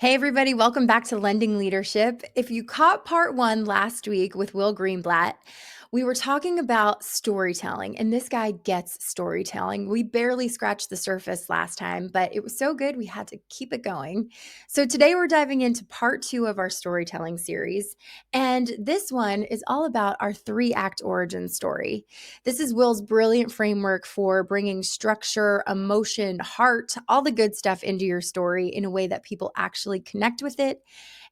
Hey, everybody, welcome back to Lending Leadership. If you caught part one last week with Will Greenblatt, we were talking about storytelling, and this guy gets storytelling. We barely scratched the surface last time, but it was so good we had to keep it going. So today we're diving into part two of our storytelling series, and this one is all about our three-act origin story. This is Will's brilliant framework for bringing structure, emotion, heart, all the good stuff into your story in a way that people actually connect with it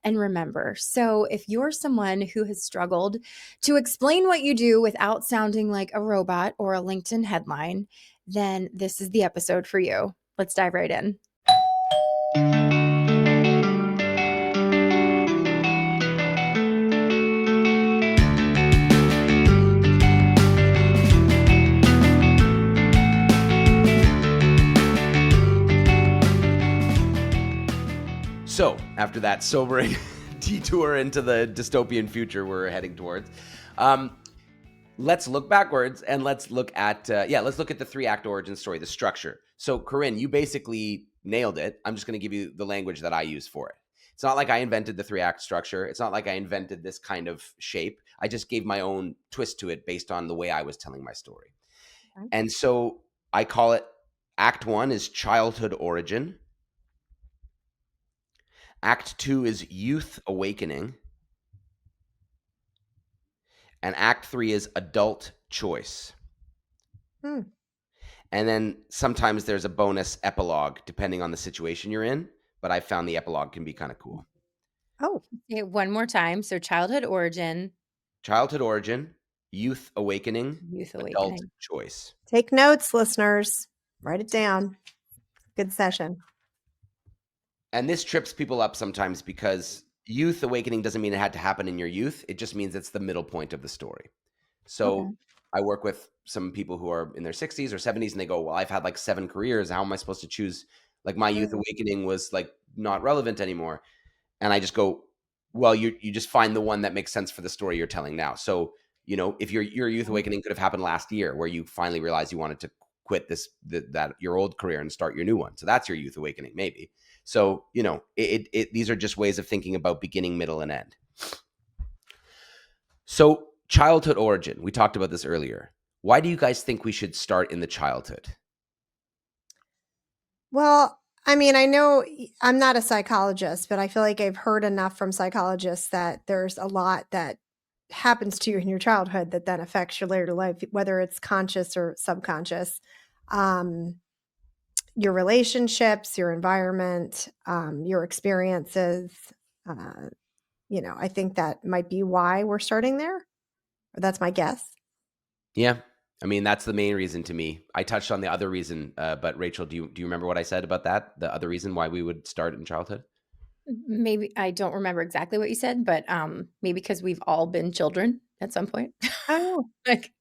and remember. So, if you're someone who has struggled to explain what you do without sounding like a robot or a LinkedIn headline, then this is the episode for you. Let's dive right in. So, after that sobering detour into the dystopian future we're heading towards, let's look backwards and let's look at the three-act origin story, the structure. So, Corinne, you basically nailed it. I'm just going to give you the language that I use for it. It's not like I invented the three-act structure. It's not like I invented this kind of shape. I just gave my own twist to it based on the way I was telling my story. Okay. And so I call it Act 1 is childhood origin. Act 2 is youth awakening. And Act 3 is adult choice. And then sometimes there's a bonus epilogue depending on the situation you're in. But I found the epilogue can be kind of cool. Oh, okay, one more time. So, childhood origin, Youth awakening, youth adult awakening. choice. Take notes, listeners. Write it down. Good session. And this trips people up sometimes because youth awakening doesn't mean it had to happen in your youth. It just means it's the middle point of the story. So Okay. I work with some people who are in their 60s or 70s and they go, well, I've had like 7 careers. How am I supposed to choose? Like my youth awakening was like not relevant anymore. And I just go, well, you just find the one that makes sense for the story you're telling now. So, if your youth awakening could have happened last year where you finally realized you wanted to quit that your old career and start your new one. So that's your youth awakening, maybe. So, these are just ways of thinking about beginning, middle, and end. So childhood origin, we talked about this earlier. Why do you guys think we should start in the childhood? Well, I mean, I know I'm not a psychologist, but I feel like I've heard enough from psychologists that there's a lot that happens to you in your childhood that then affects your later life, whether it's conscious or subconscious. Your relationships, your environment, your experiences. I think that might be why we're starting there. That's my guess. Yeah. I mean, that's the main reason to me. I touched on the other reason, but Rachel, do you remember what I said about that? The other reason why we would start in childhood? Maybe I don't remember exactly what you said, but maybe because we've all been children at some point. Oh, Like,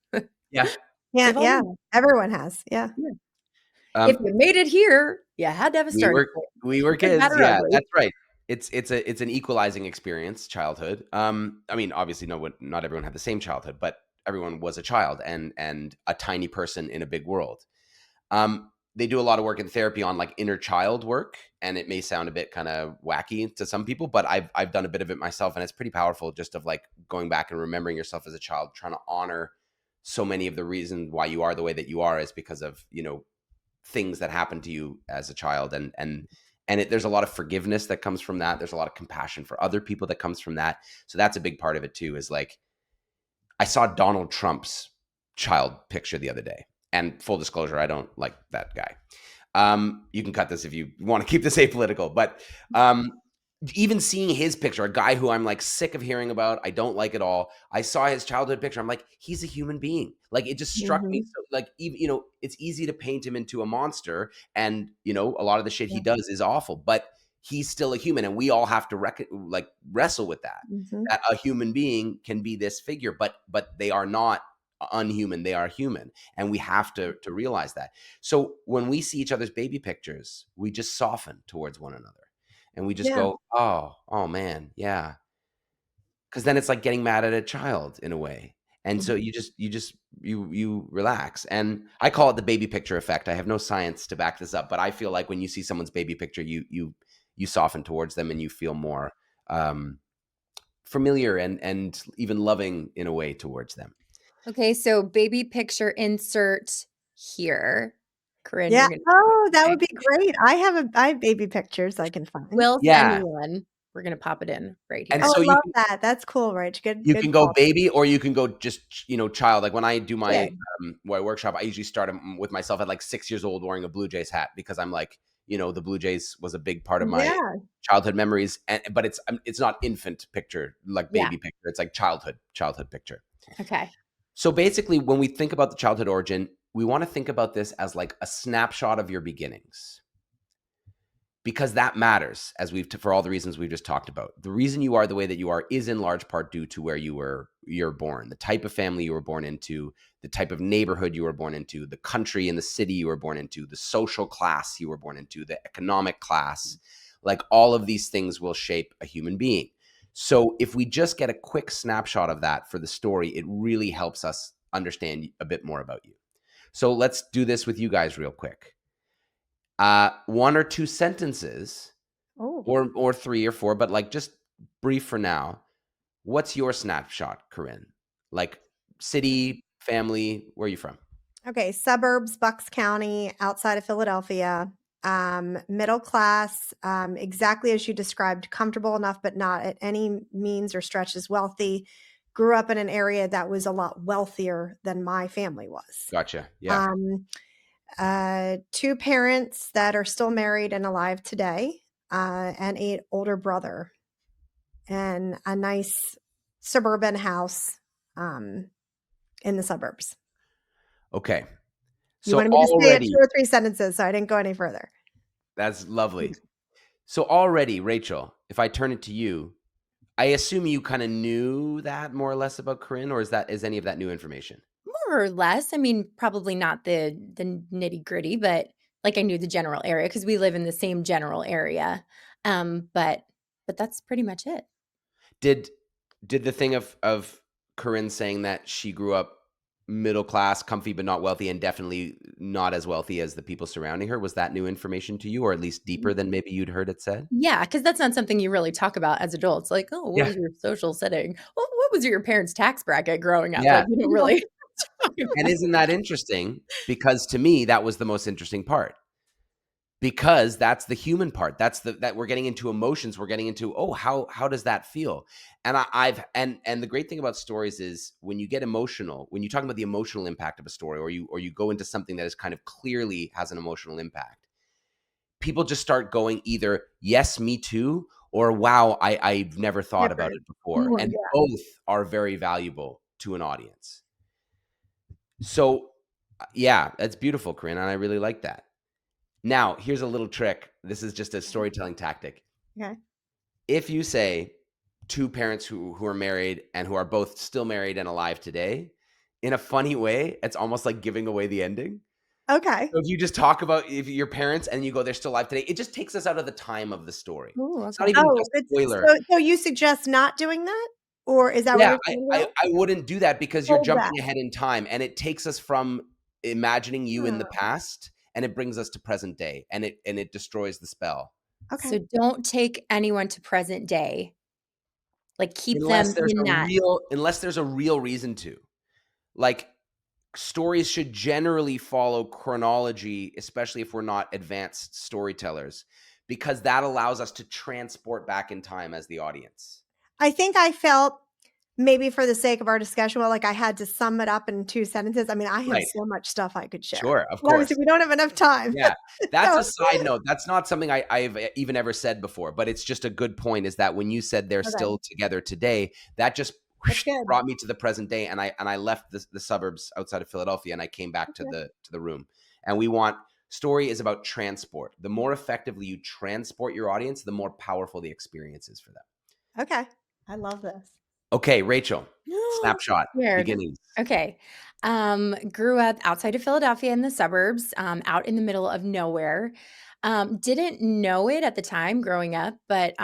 Yeah. yeah, we've all yeah. been Everyone has. Yeah. there. If you made it here, you had to have a We starting were point. we were Good, bad, kids. or Yeah, ugly. that's right. It's an equalizing experience, childhood. I mean, obviously, not everyone had the same childhood, but everyone was a child and a tiny person in a big world. They do a lot of work in therapy on like inner child work, and it may sound a bit kind of wacky to some people, but I've done a bit of it myself, and it's pretty powerful. Just of like going back and remembering yourself as a child, trying to honor so many of the reasons why you are the way that you are is because of things that happened to you as a child, there's a lot of forgiveness that comes from that. There's a lot of compassion for other people that comes from that. So that's a big part of it too. Is like I saw Donald Trump's child picture the other day. And full disclosure, I don't like that guy. You can cut this if you want to keep this apolitical. But even seeing his picture, a guy who I'm like sick of hearing about, I don't like at all. I saw his childhood picture. I'm like, he's a human being. Like it just struck me. So, like, even, it's easy to paint him into a monster. And, a lot of the shit he does is awful. But he's still a human. And we all have to wrestle with that. That a human being can be this figure, but they are not unhuman. They are human, and we have to realize that. So when we see each other's baby pictures, we just soften towards one another, and we just Yeah. go, oh man, yeah. Because then it's like getting mad at a child in a way, and so you relax. And I call it the baby picture effect. I have no science to back this up, but I feel like when you see someone's baby picture, you you soften towards them and you feel more familiar and even loving in a way towards them. Okay, so baby picture insert here. Corinne, Yeah. you're gonna Oh, that would okay. be great. I have baby pictures I can find. We'll send Yeah. you one. We're gonna pop it in right And Oh, here. so I love that. That's cool, Rich. you Good can go call. baby or you can go just, child. Like when I do my Good. workshop, I usually start with myself at like 6 years old wearing a Blue Jays hat because I'm like, the Blue Jays was a big part of my Yeah. childhood memories. But it's not infant picture, like Yeah. baby picture. It's like childhood picture. Okay. So basically, when we think about the childhood origin, we want to think about this as like a snapshot of your beginnings. Because that matters, as for all the reasons we've just talked about. The reason you are the way that you are is in large part due to where you're born, the type of family you were born into, the type of neighborhood you were born into, the country and the city you were born into, the social class you were born into, the economic class. Like all of these things will shape a human being. So if we just get a quick snapshot of that for the story, it really helps us understand a bit more about you. So let's do this with you guys real quick. One or two sentences, Oh, or three or four, but like just brief for now. What's your snapshot, Corinne? Like city, family, where are you from? okay. Suburbs, Bucks County, outside of Philadelphia. Middle class, exactly as you described, comfortable enough, but not at any means or stretch as wealthy. Grew up in an area that was a lot wealthier than my family was. Gotcha. Yeah. Um, two parents that are still married and alive today, and an older brother, and a nice suburban house in the suburbs. Okay. You So wanted me to say it 2 already, or 3 sentences, so I didn't go any further. that's lovely. So already, Rachel, if I turn it to you, I assume you kind of knew that more or less about Corinne, or is any of that new information? More or less. I mean, probably not the nitty-gritty, but like I knew the general area because we live in the same general area. But that's pretty much it. Did did the thing of Corinne saying that she grew up middle class, comfy but not wealthy, and definitely not as wealthy as the people surrounding her, was that new information to you, or at least deeper than maybe you'd heard it said? Yeah, because that's not something you really talk about as adults. Like, oh, what Yeah. was your social setting? Well, what was your parents' tax bracket growing up? Yeah. Like, you don't really talk And about. isn't that interesting? Because to me, that was the most interesting part. Because that's the human part. That we're getting into emotions. We're getting into, oh, how does that feel? And and the great thing about stories is when you get emotional, when you talk about the emotional impact of a story, or you go into something that is kind of clearly has an emotional impact, people just start going either yes, me too, or wow, I've never thought about Different. it before. More, And yeah. both are very valuable to an audience. So yeah, that's beautiful, Corinne, and I really like that. Now, here's a little trick. This is just a storytelling tactic. Okay. If you say two parents who are married and who are both still married and alive today, in a funny way, it's almost like giving away the ending. Okay. So if you just talk about if your parents and you go, they're still alive today, it just takes us out of the time of the story. Ooh, It's not okay. even a Oh, good. spoiler. So you suggest not doing that? Or is that what Yeah, you're saying, I Will? wouldn't do that because you're Hold back. jumping ahead in time, and it takes us from imagining you in the Hmm, past, and it brings us to present day, and it destroys the spell. okay. So don't take anyone to present day. Like, keep them Unless there's in a that. real reason to. Like, stories should generally follow chronology, especially if we're not advanced storytellers, because that allows us to transport back in time as the audience. I think I felt, maybe for the sake of our discussion, well, like I had to sum it up in 2 sentences. I mean, I have Right. so much stuff I could share. Sure, of But obviously, course. we don't have enough time. Yeah. That's So a side note. That's not something I've even ever said before, but it's just a good point is that when you said they're okay, still together today, that just that's good. brought me to the present day, and I left the suburbs outside of Philadelphia and I came back to Okay, the room. And we want story is about transport. The more effectively you transport your audience, the more powerful the experience is for them. okay. I love this. Okay, Rachel, I'm so snapshot, scared. beginnings. Okay. Grew up outside of Philadelphia in the suburbs, out in the middle of nowhere. Didn't know it at the time growing up, but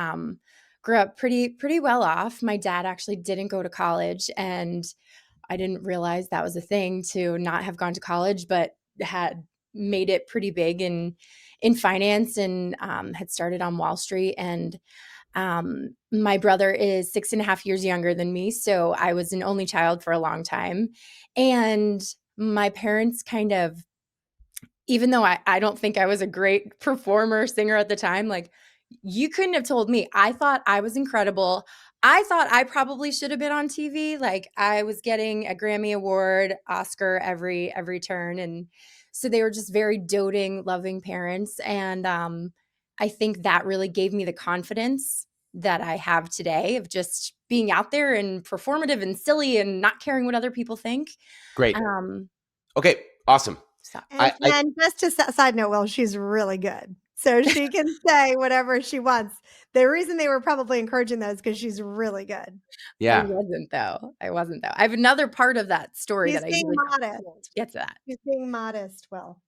grew up pretty well off. My dad actually didn't go to college, and I didn't realize that was a thing to not have gone to college, but had made it pretty big in finance and had started on Wall Street. And my brother is 6.5 years younger than me. So I was an only child for a long time. And my parents kind of, even though I don't think I was a great performer, singer at the time, like you couldn't have told me. I thought I was incredible. I thought I probably should have been on TV. Like I was getting a Grammy Award, Oscar every turn. And so they were just very doting, loving parents. And I think that really gave me the confidence that I have today of just being out there and performative and silly and not caring what other people think. Great. Um, Okay. Awesome. so And just to side note, well, she's really good. So she can say whatever she wants. The reason they were probably encouraging that is because she's really good. I Yeah. wasn't though. I have another part of that story She's that I being usually modest. won't get to that. She's being modest, Will.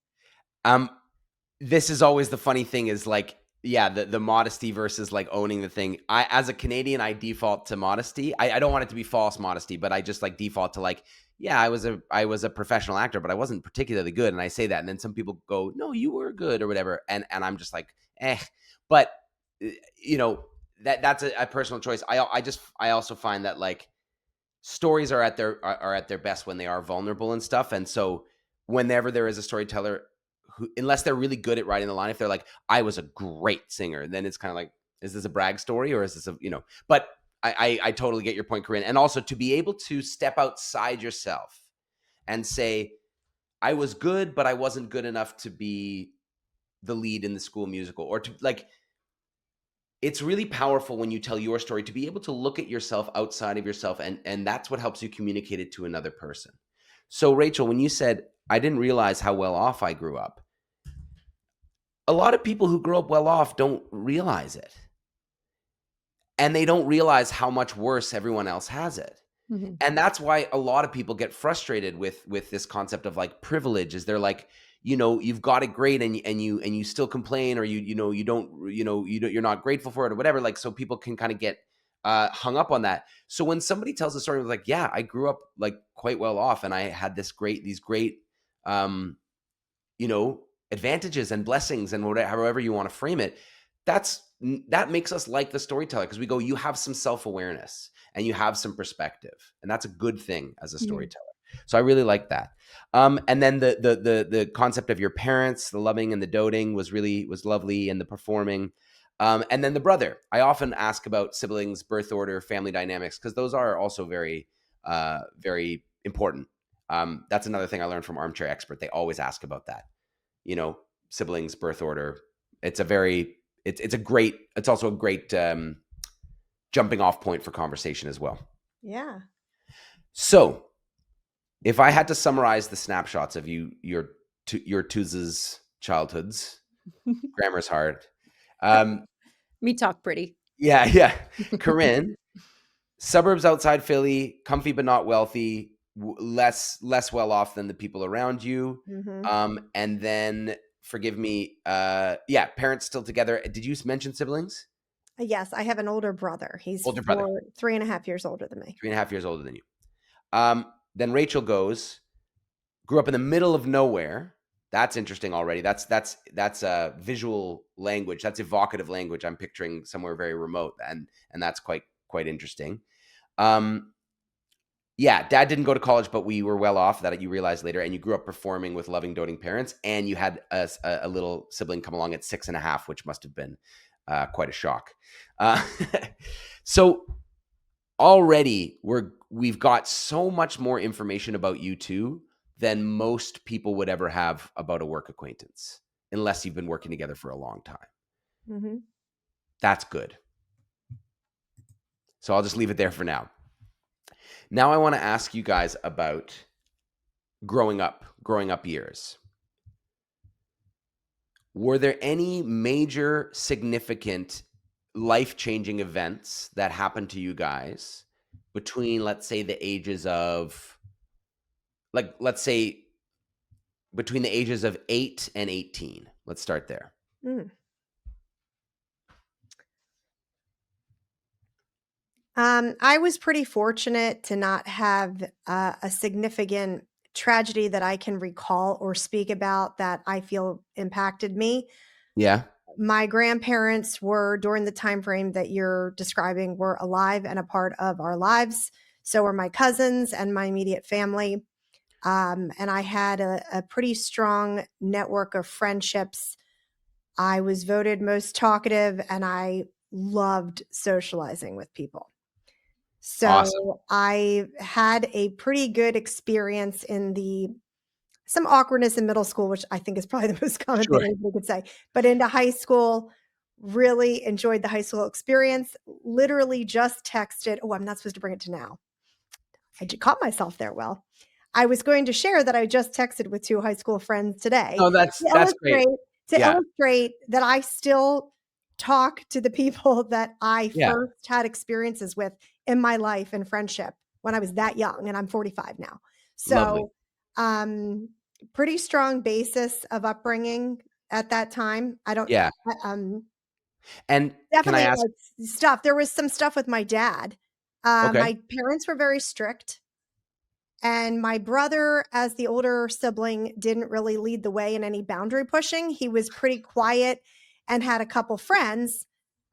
Um, this is always the funny thing is like, yeah, the modesty versus like owning the thing. I, as a Canadian, I default to modesty. I don't want it to be false modesty, but I just like default to like, yeah, I was a professional actor, but I wasn't particularly good. And I say that, and then some people go, no, you were good or whatever. And I'm just like, eh. But you know, that's a personal choice. I also find that like stories are at their best when they are vulnerable and stuff. And so whenever there is a storyteller who, unless they're really good at writing the line, if they're like, I was a great singer, then it's kind of like, is this a brag story or is this a, but I totally get your point, Corinne. And also to be able to step outside yourself and say, I was good, but I wasn't good enough to be the lead in the school musical, or to like, it's really powerful when you tell your story to be able to look at yourself outside of yourself, and that's what helps you communicate it to another person. So Rachel, when you said, I didn't realize how well off I grew up, a lot of people who grow up well off don't realize it. And they don't realize how much worse everyone else has it. Mhm. And that's why a lot of people get frustrated with this concept of like privilege. Is they're like, you've got it great, and you still complain, or you're not grateful for it or whatever. Like, so people can kind of get hung up on that. So when somebody tells a story of like, yeah, I grew up like quite well off, and I had these great um, advantages and blessings, and whatever, however you want to frame it, that makes us like the storyteller, because we go, you have some self-awareness and you have some perspective, and that's a good thing as a storyteller. So I really like that. And then the concept of your parents, the loving and the doting was lovely, and the performing. And then the brother. I often ask about siblings, birth order, family dynamics, because those are also very, very important. That's another thing I learned from Armchair Expert. They always ask about that. Siblings, birth order. It's also a great jumping off point for conversation as well. Yeah. So if I had to summarize the snapshots of your twos' childhoods, grammar's hard. Me talk pretty. Yeah. Corinne, suburbs outside Philly, comfy but not wealthy, less well off than the people around you. Mm-hmm. And then, forgive me, parents still together. Did you mention siblings? Yes, I have an older brother. He's Older brother. 3.5 years older than me. 3.5 years older than you. Then Rachel grew up in the middle of nowhere. That's interesting already. That's a visual language. That's evocative language. I'm picturing somewhere very remote, and that's quite interesting. Yeah, dad didn't go to college, but we were well off. That you realized later, and you grew up performing with loving, doting parents, and you had a little sibling come along at 6.5, which must have been quite a shock. So already we've got so much more information about you two than most people would ever have about a work acquaintance, unless you've been working together for a long time. Mm-hmm. That's good. So I'll just leave it there for now. Now I want to ask you guys about growing up years. Were there any major significant life-changing events that happened to you guys between, let's say, the ages of, let's say, between the ages of 8 and 18? Let's start there. I was pretty fortunate to not have a significant tragedy that I can recall or speak about that I feel impacted me. Yeah. My grandparents were, during the time frame that you're describing, were alive and a part of our lives. So were my cousins and my immediate family. And I had a pretty strong network of friendships. I was voted most talkative and I loved socializing with people. Awesome. So I had a pretty good experience in the some awkwardness in middle school, which I think is probably the most common thing Sure. anybody could say. But into high school, really enjoyed the high school experience. Literally just texted. Oh, I'm not supposed to bring it to now. Caught myself there. Well, I was going to share that I just texted with 2 high school friends today Oh, to that's great. Yeah. illustrate that I still talk to the people that I Yeah. first had experiences with in my life and friendship when I was that young, and I'm 45 now. Lovely. So, um, pretty strong basis of upbringing at that time. I don't Yeah. And can I definitely, ask? like, stuff there was some stuff with my dad. Okay. My parents were very strict. And my brother, as the older sibling, didn't really lead the way in any boundary pushing. He was pretty quiet and had a couple friends,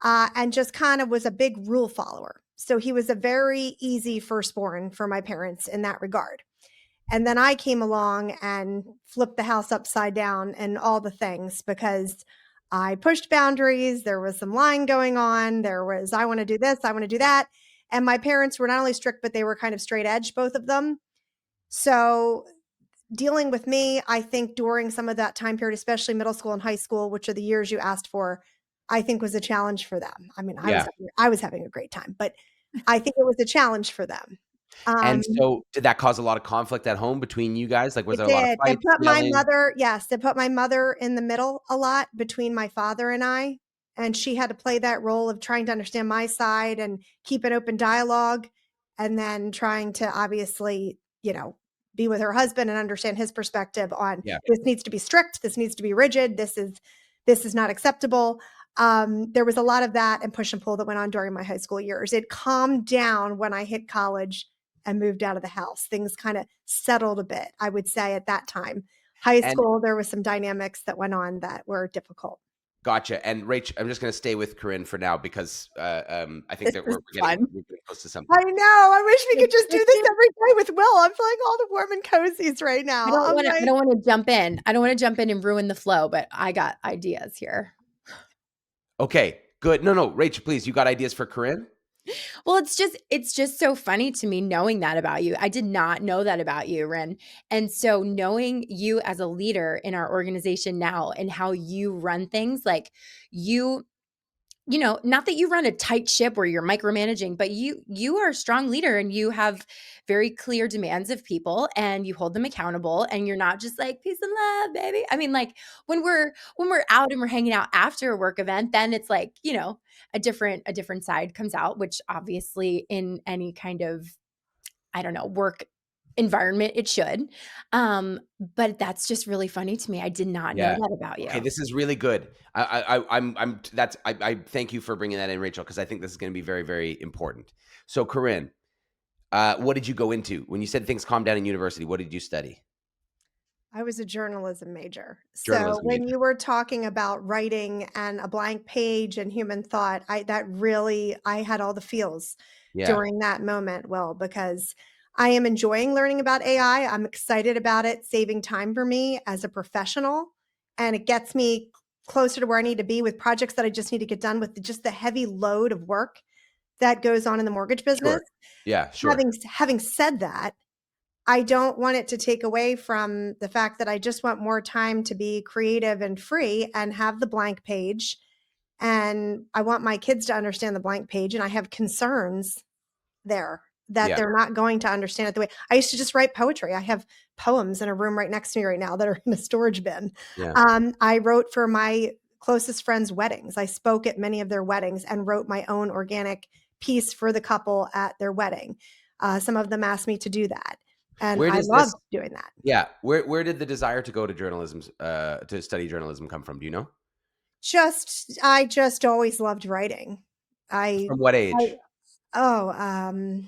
and just kind of was a big rule follower. So he was a very easy firstborn for my parents in that regard. And then I came along and flipped the house upside down and all the things because I pushed boundaries. There was some lying going on. There was, I want to do this, I want to do that. And my parents were not only strict, but they were kind of straight edge, both of them. So dealing with me, I think during some of that time period, especially middle school and high school, which are the years you asked for, I think was a challenge for them. I mean, Yeah. I was having a great time, but I think it was a challenge for them. And Um, so did that cause a lot of conflict at home between you guys? Like, was it there a lot of did. It fights, put my yelling? mother, yes, it put my mother in the middle a lot between my father and I. And she had to play that role of trying to understand my side and keep an open dialogue, and then trying to obviously, be with her husband and understand his perspective on Yeah. this needs to be strict, this needs to be rigid, this is not acceptable. There was a lot of that and push and pull that went on during my high school years. It calmed down when I hit college and moved out of the house. Things kind of settled a bit, I would say, at that time. High And school, there was some dynamics that went on that were difficult. gotcha. And Rach, I'm just going to stay with Corinne for now because I think This that is we're fun. getting close to something. I know. I wish we It could just do it this seems every day with Will. I'm feeling all the warm and cozies right I now. don't I'm wanna I like, don't wanna jump in. I don't wanna jump in and ruin the flow, but I got ideas here. Okay, good. No, no, Rach, please. You got ideas for Corinne? Well, it's just so funny to me knowing that about you. I did not know that about you, Ren. And so knowing you as a leader in our organization now and how you run things, like you not that you run a tight ship where you're micromanaging, but you are a strong leader and you have very clear demands of people and you hold them accountable and you're not just like peace and love, baby. I mean, like when we're out and we're hanging out after a work event, then it's like, a different side comes out, which obviously in any kind of, I don't know, work environment it should. But that's just really funny to me. I did not know Yeah. that about Okay, you. this is really good. I'm that's I thank you for bringing that in, Rachel, because I think this is going to be very, very important. So, Corinne, what did you go into when you said things calmed down in university? What did you study? I was a journalism major. So Journalism when major. you were talking about writing and a blank page and human thought, I had all the feels Yeah. during that moment, Will, because I am enjoying learning about AI. I'm excited about it saving time for me as a professional, and it gets me closer to where I need to be with projects that I just need to get done with just the heavy load of work that goes on in the mortgage business. Sure. Yeah. Sure. Having said that, I don't want it to take away from the fact that I just want more time to be creative and free and have the blank page. And I want my kids to understand the blank page. And I have concerns there that Yeah. they're not going to understand it the way I used to just write poetry. I have poems in a room right next to me right now that are in a storage bin. Yeah. I wrote for my closest friends' weddings. I spoke at many of their weddings and wrote my own organic piece for the couple at their wedding. Some of them asked me to do that. And Where I does loved this? doing that. Yeah. Where did the desire to go to journalism, to study journalism, come from? Do you know? I just always loved writing. I, From what I age? oh,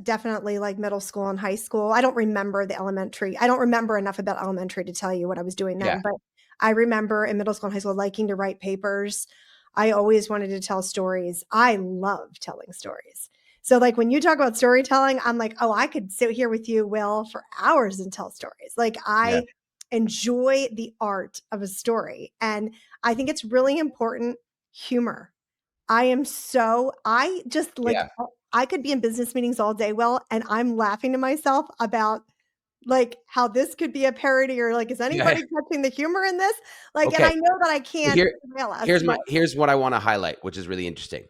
definitely like middle school and high school. I don't remember enough about elementary to tell you what I was doing Yeah. then, but I remember in middle school and high school liking to write papers. I always wanted to tell stories. I love telling stories. So like when you talk about storytelling, I'm like, oh, I could sit here with you, Will, for hours and tell stories. Like Yeah. I enjoy the art of a story. And I think it's really important humor. I just like, Yeah. I could be in business meetings all day, Will, and I'm laughing to myself about like how this could be a parody or like, is Yeah. anybody catching the humor in this? Like, and Okay. I know that I So can't derail us, but here's what I want to highlight, which is really interesting.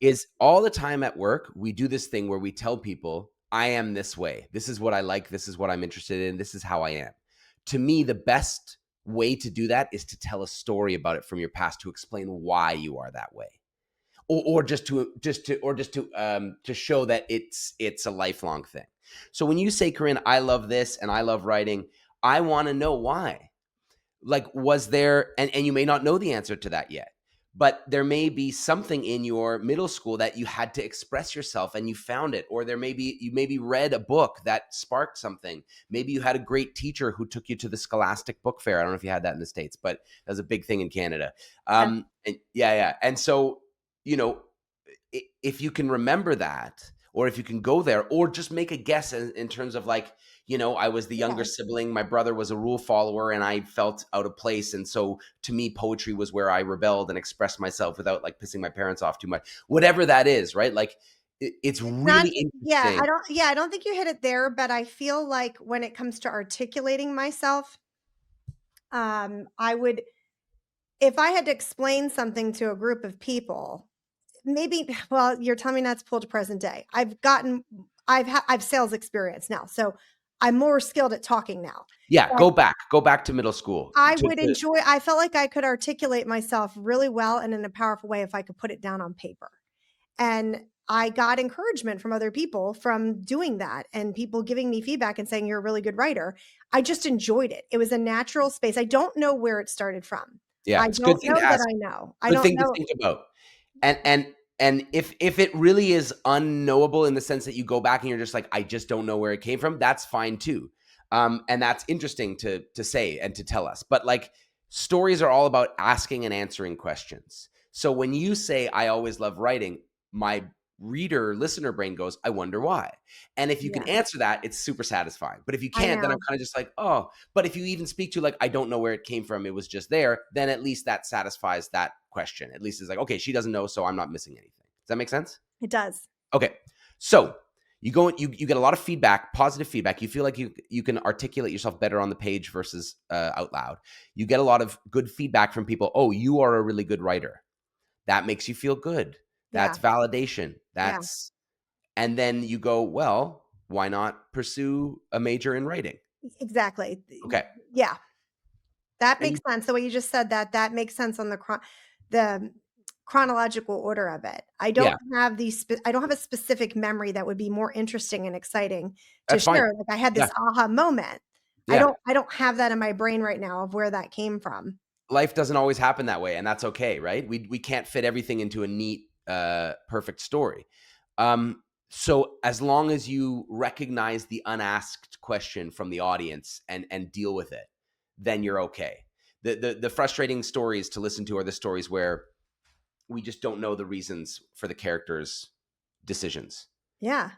Is all the time at work, we do this thing where we tell people, I am this way. This is what I like. This is what I'm interested in. This is how I am. To me, the best way to do that is to tell a story about it from your past to explain why you are that way. Or to show that it's a lifelong thing. So when you say, Corinne, I love this and I love writing, I want to know why. Like, was there, and you may not know the answer to that yet, but there may be something in your middle school that you had to express yourself and you found it. Or you maybe read a book that sparked something. Maybe you had a great teacher who took you to the Scholastic Book Fair. I don't know if you had that in the States, but that was a big thing in Canada. And yeah. And so, you know, if you can remember that, or if you can go there, or just make a guess in terms of like, I was the younger yeah, sibling. My brother was a rule follower and I felt out of place. And so to me, poetry was where I rebelled and expressed myself without like pissing my parents off too much, whatever that is, right? Like it's it's not, really yeah, interesting. I don't think you hit it there, but I feel like when it comes to articulating myself, I would, if I had to explain something to a group of people, maybe, well, you're telling me not to pull to present day. I've sales experience now, so I'm more skilled at talking now. Yeah. But Go back to middle school. I felt like I could articulate myself really well and in a powerful way if I could put it down on paper. And I got encouragement from other people from doing that and people giving me feedback and saying, you're a really good writer. I just enjoyed it. It was a natural space. I don't know where it started from. Yeah. I It's a good don't thing know to that ask. I know. I Good don't thing to know. think about. And if it really is unknowable in the sense that you go back and you're just like, I just don't know where it came from, that's fine too. And that's interesting to say and to tell us. But like, stories are all about asking and answering questions. So when you say, I always love writing, my listener brain goes, I wonder why. And if you can Yeah, answer that, it's super satisfying. But if you I can't, then I'm know. kind of just like, oh. But if you even speak to like, I don't know where it came from, it was just there, then at least that satisfies that question. At least it's like, okay, she doesn't know, so I'm not missing anything. Does that make sense? It does. Okay. So you get a lot of feedback, positive feedback. You feel like you can articulate yourself better on the page versus out loud. You get a lot of good feedback from people. Oh, you are a really good writer. That makes you feel good. Yeah. That's validation. Yeah. And then you go, well, why not pursue a major in writing? Exactly. Okay. Yeah. That And makes sense. The way you just said that, that makes sense on the chronological order of it. yeah, I don't have a specific memory that would be more interesting and exciting to that's fine. share. Like I had Yeah. this aha moment. Yeah. I don't have that in my brain right now of where that came from. Life doesn't always happen that way, and that's okay, right? We can't fit everything into a neat perfect story. So as long as you recognize the unasked question from the audience and deal with it, then you're okay. The frustrating stories to listen to are the stories where we just don't know the reasons for the characters' decisions. Yeah.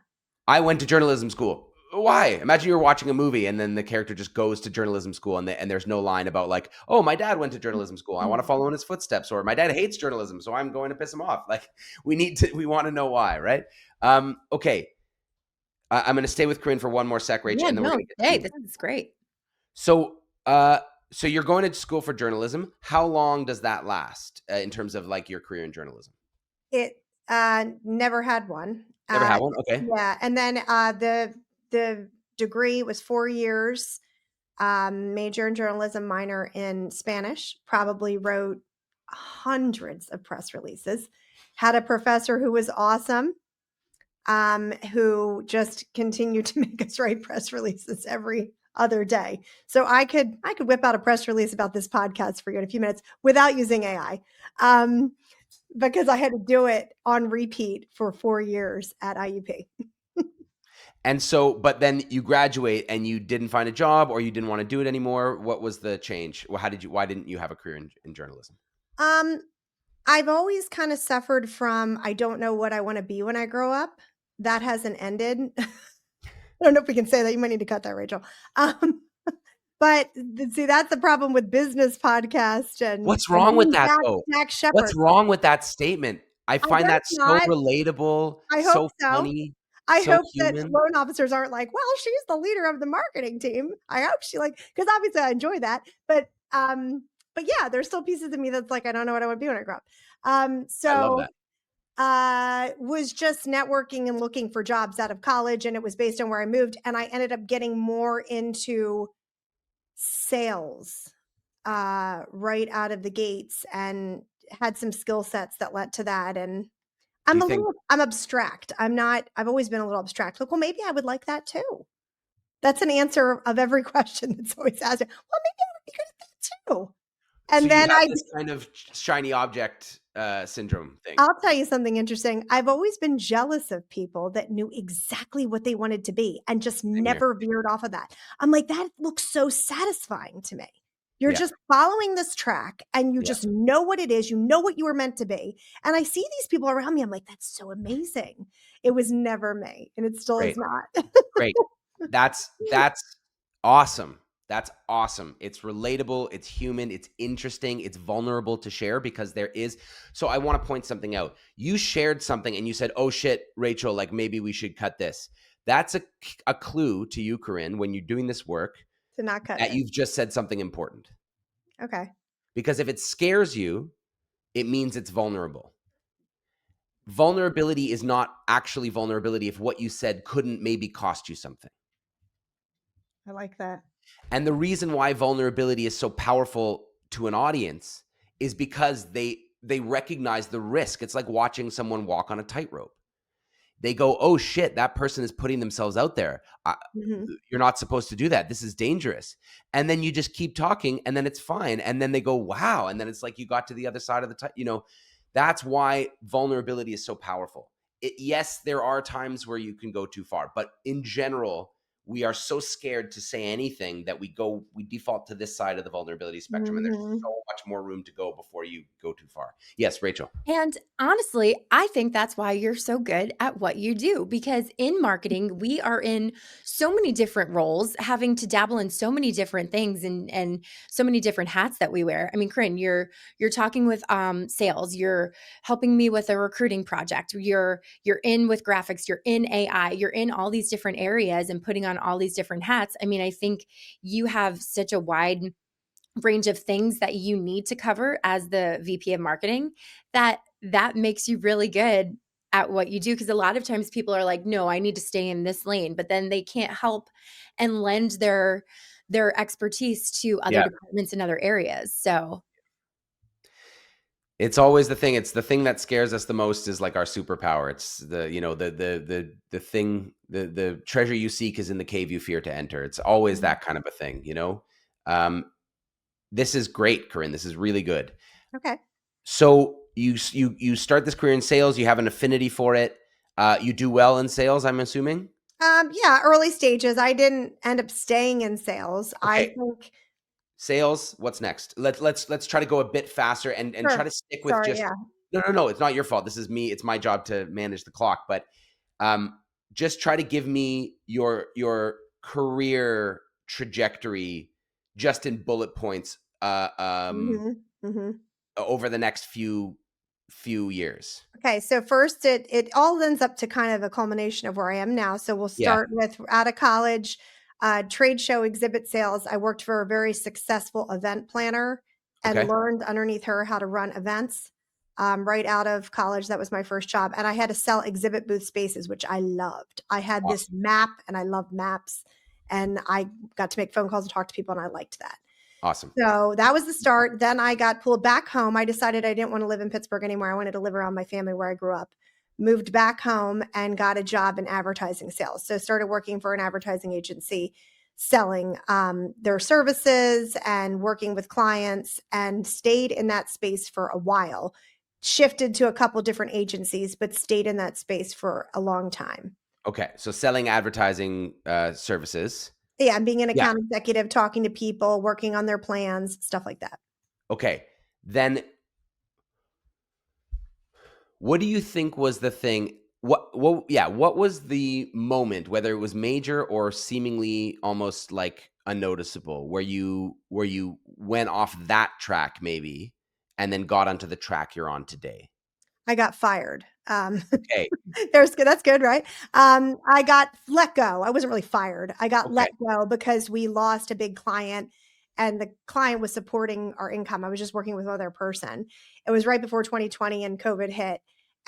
I went to journalism school. Why? Imagine you're watching a movie and then the character just goes to journalism school and there's no line about like, oh, my dad went to journalism school. I want to follow in his footsteps. Or my dad hates journalism, so I'm going to piss him off. Like we want to know why, right? Okay. I'm going to stay with Corinne for one more sec, Rach, Yeah, and then we're no, going to get to hey, you. this is great. So, so you're going to school for journalism. How long does that last in terms of like your career in journalism? It never had one. Never had one. Okay. Yeah. And then the degree was 4 years. Major in journalism, minor in Spanish, probably wrote hundreds of press releases, had a professor who was awesome, who just continued to make us write press releases every other day. So I could whip out a press release about this podcast for you in a few minutes without using AI. Because I had to do it on repeat for 4 years at IUP. And so, but then you graduate and you didn't find a job or you didn't want to do it anymore. What was the change? Well, why didn't you have a career in journalism? Um, I've always kind of suffered from, I don't know what I want to be when I grow up. That hasn't ended. I don't know if we can say that. You might need to cut that, Rachel. Um, but see, that's the problem with business podcast What's and wrong with being that though? Jack What's Shepherd. wrong with that statement? I I find guess that so not. relatable, I hope so so. funny, I so hope that human. loan officers aren't like, well, she's the leader of the marketing team. I hope she because obviously I enjoy that. But yeah, there's still pieces of me that's like, I don't know what I want to be when I grow up. I love So that. was just networking and looking for jobs out of college, and it was based on where I moved. And I ended up getting more into sales right out of the gates and had some skill sets that led to that. And Do you think I'm abstract. I've always been a little abstract. Like, well, maybe I would like that too. That's an answer of every question that's always asked. Well, maybe I would be good at that too. so? And You then have this kind of shiny object syndrome thing. I'll tell you something interesting. I've always been jealous of people that knew exactly what they wanted to be and just Same here. never veered off of that. I'm like, that looks so satisfying to me. You're Yeah. just following this track and you just Yes. know what it is. You know what you were meant to be. And I see these people around me. I'm like, that's so amazing. It was never me. And it still is Great. not. Great. That's awesome. That's awesome. It's relatable, it's human, it's interesting, it's vulnerable to share because there is. So I want to point something out. You shared something and you said, "Oh shit, Rachel, like maybe we should cut this." That's a clue to you, Corinne, when you're doing this work To not cut that it. you've just said something important. Okay. Because if it scares you, it means it's vulnerable. Vulnerability is not actually vulnerability if what you said couldn't maybe cost you something. I like that. And the reason why vulnerability is so powerful to an audience is because they recognize the risk. It's like watching someone walk on a tightrope. They go, "Oh shit, that person is putting themselves out there. Mm-hmm. You're not supposed to do that. This is dangerous." And then you just keep talking and then it's fine. And then they go, "Wow." And then it's like you got to the other side of the that's why vulnerability is so powerful. Yes, there are times where you can go too far, but in general, we are so scared to say anything that we default to this side of the vulnerability spectrum, and there's Mm-hmm. so much more room to go before you go too far. Yes, Rachel. And honestly, I think that's why you're so good at what you do because in marketing, we are in so many different roles, having to dabble in so many different things and so many different hats that we wear. I mean, Corinne, you're talking with sales, you're helping me with a recruiting project, you're in with graphics, you're in AI, you're in all these different areas and putting on all these different hats. I mean, I think you have such a wide range of things that you need to cover as the VP of marketing that makes you really good at what you do because a lot of times people are like no I need to stay in this lane but then they can't help and lend their expertise to other Yeah. departments in other areas. So It's always the thing. It's the thing that scares us the most is like our superpower. It's the thing, the treasure you seek is in the cave you fear to enter. It's always that kind of a thing. This is great, Corinne. This is really good. Okay. So you start this career in sales. You have an affinity for it. You do well in sales, I'm assuming. Yeah, early stages. I didn't end up staying in sales. I Okay. think Sales. What's next? Let's try to go a bit faster and try sure. to stick with Sorry, just. yeah. No. It's not your fault. This is me. It's my job to manage the clock. But just try to give me your career trajectory just in bullet points Mhm, mhm. over the next few years. Okay, so first it all ends up to kind of a culmination of where I am now. So we'll Yeah. start with out of college, trade show exhibit sales. I worked for a very successful event planner and Okay. learned underneath her how to run events. Right out of college, that was my first job, and I had to sell exhibit booth spaces, which I loved. I had this Awesome. map, and I love maps, and I got to make phone calls and talk to people, and I liked that. Awesome. So that was the start. Then I got pulled back home. I decided I didn't want to live in Pittsburgh anymore. I wanted to live around my family where I grew up. Moved back home and got a job in advertising sales. So started working for an advertising agency, selling their services and working with clients, and stayed in that space for a while. Shifted to a couple different agencies, but stayed in that space for a long time. Okay. So selling advertising services. Yeah, and being an Yeah. account executive, talking to people, working on their plans, stuff like that. Okay. Then what do you think was the thing? What was the moment, whether it was major or seemingly almost like unnoticeable, where you went off that track maybe and then got onto the track you're on today? I got fired. Okay. That's good, right? I got let go. I wasn't really fired. I got Okay. let go because we lost a big client and the client was supporting our income. I was just working with another person. It was right before 2020 and COVID hit.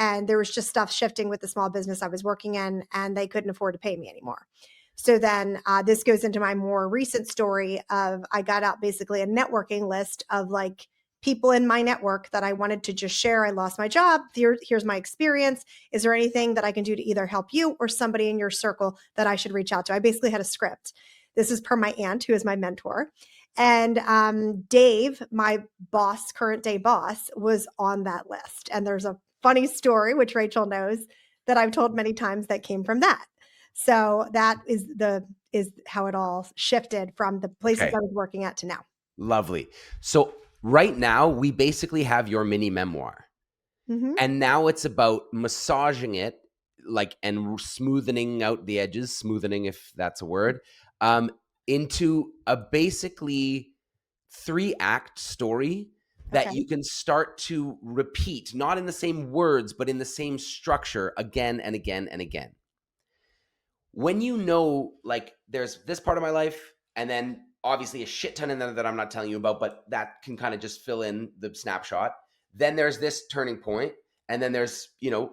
And there was just stuff shifting with the small business I was working in, and they couldn't afford to pay me anymore. So then this goes into my more recent story of I got out basically a networking list of like people in my network that I wanted to just share. I lost my job. Here's my experience. Is there anything that I can do to either help you or somebody in your circle that I should reach out to? I basically had a script. This is per my aunt, who is my mentor. And Dave, my boss, current day boss, was on that list. And there's a funny story, which Rachel knows, that I've told many times that came from that. So that is how it all shifted from the places Okay. I was working at to now. Lovely. So right now we basically have your mini memoir. Mm-hmm. And now it's about massaging it, like, and smoothing out the edges, smoothing, if that's a word, into a basically 3-act story that Okay. you can start to repeat, not in the same words, but in the same structure again and again and again. When you know, like, there's this part of my life, and then obviously a shit ton in there that I'm not telling you about, but that can kind of just fill in the snapshot. Then there's this turning point, and then there's,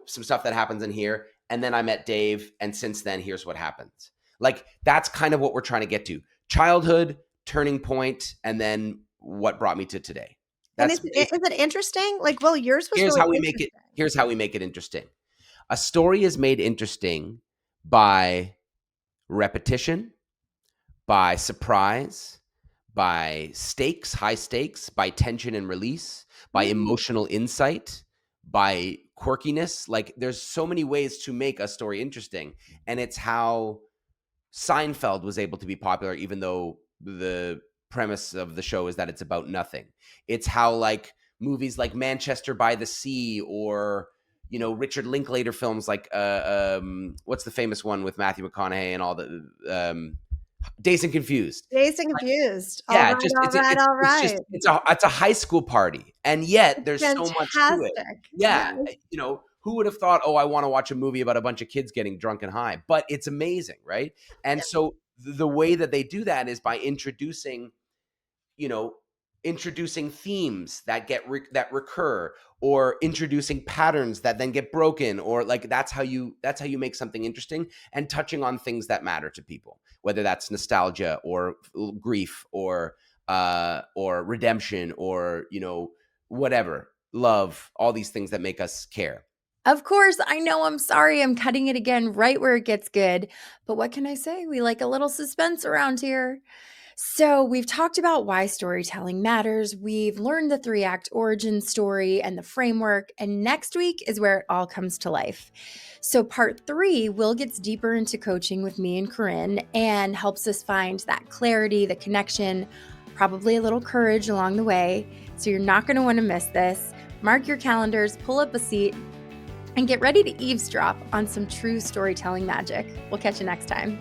some stuff that happens in here, and then I met Dave, and since then, here's what happens. Like, that's kind of what we're trying to get to. Childhood, turning point, and then what brought me to today. And That's is it interesting? Like, well, yours was here's really how we make it. interesting. Here's how we make it interesting. A story is made interesting by repetition, by surprise, by stakes, high stakes, by tension and release, by emotional insight, by quirkiness. Like, there's so many ways to make a story interesting. And it's how Seinfeld was able to be popular, even though the premise of the show is that it's about nothing. It's how, like, movies like Manchester by the Sea, or Richard Linklater films like what's the famous one with Matthew McConaughey and all the Dazed and Confused. Dazed and Confused. All Yeah, right, just all right, all it's just right. it's a high school party, and yet It's there's so much to it. fantastic. Yeah, Yes. who would have thought, oh, I want to watch a movie about a bunch of kids getting drunk and high? But it's amazing, right? And so the way that they do that is by introducing themes that that recur, or introducing patterns that then get broken, or like that's how you make something interesting, and touching on things that matter to people, whether that's nostalgia or grief or redemption, or whatever, love, all these things that make us care. Of course, I know, I'm sorry, I'm cutting it again right where it gets good, but what can I say? We like a little suspense around here. So, we've talked about why storytelling matters. We've learned the 3-act origin story and the framework, and next week is where it all comes to life. So, part 3, Will gets deeper into coaching with me and Corinne and helps us find that clarity, the connection, probably a little courage along the way. So, you're not going to want to miss this. Mark your calendars, pull up a seat, and get ready to eavesdrop on some true storytelling magic. We'll catch you next time.